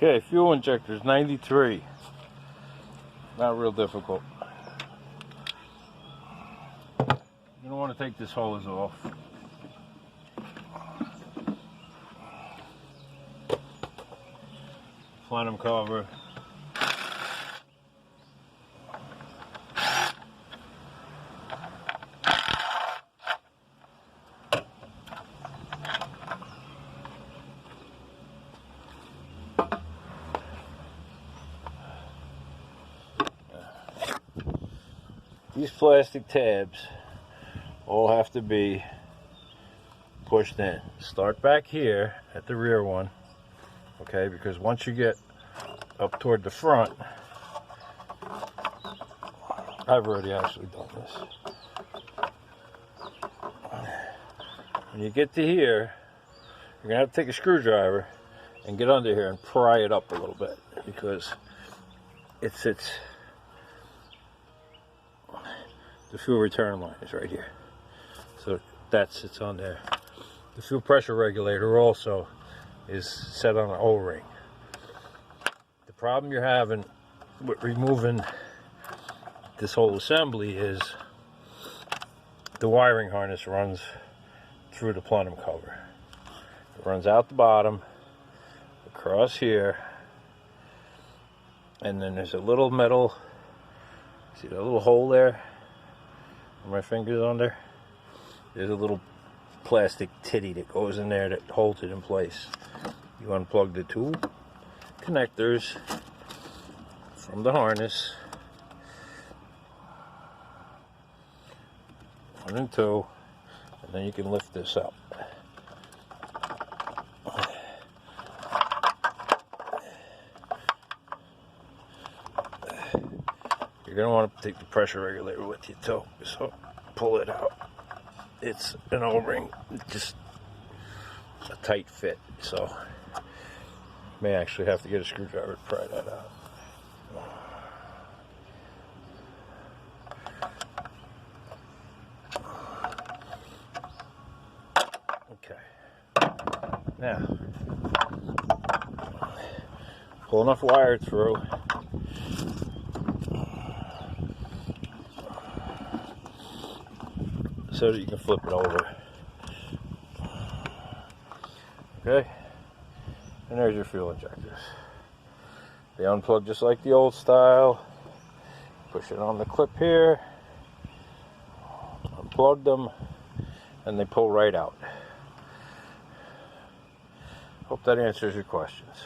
Okay, fuel injectors 93. Not real difficult. You don't want to take this hose off. Plenum cover. These plastic tabs all have to be pushed in. Start back here at the rear one, okay, because once you get up toward the front, I've already actually done this. When you get to here, you're gonna have to take a screwdriver and get under here and pry it up a little bit, because it sits. The fuel return line is right here, so that sits on there. The fuel pressure regulator also is set on an O-ring. The problem you're having with removing this whole assembly is the wiring harness runs through the plenum cover. It runs out the bottom, across here, and then there's a little metal, see that little hole there? My fingers on there. There's a little plastic titty that goes in there that holds it in place. You unplug the two connectors from the harness, 1 and 2, and then you can lift this up. You're going to want to take the pressure regulator with you too, so pull it out. It's an O-ring, just a tight fit, so may actually have to get a screwdriver to pry that out. Okay, now pull enough wire through so that you can flip it over. Okay, and there's your fuel injectors. They unplug just like the old style. Push it on the clip here, unplug them, and they pull right out. Hope that answers your questions.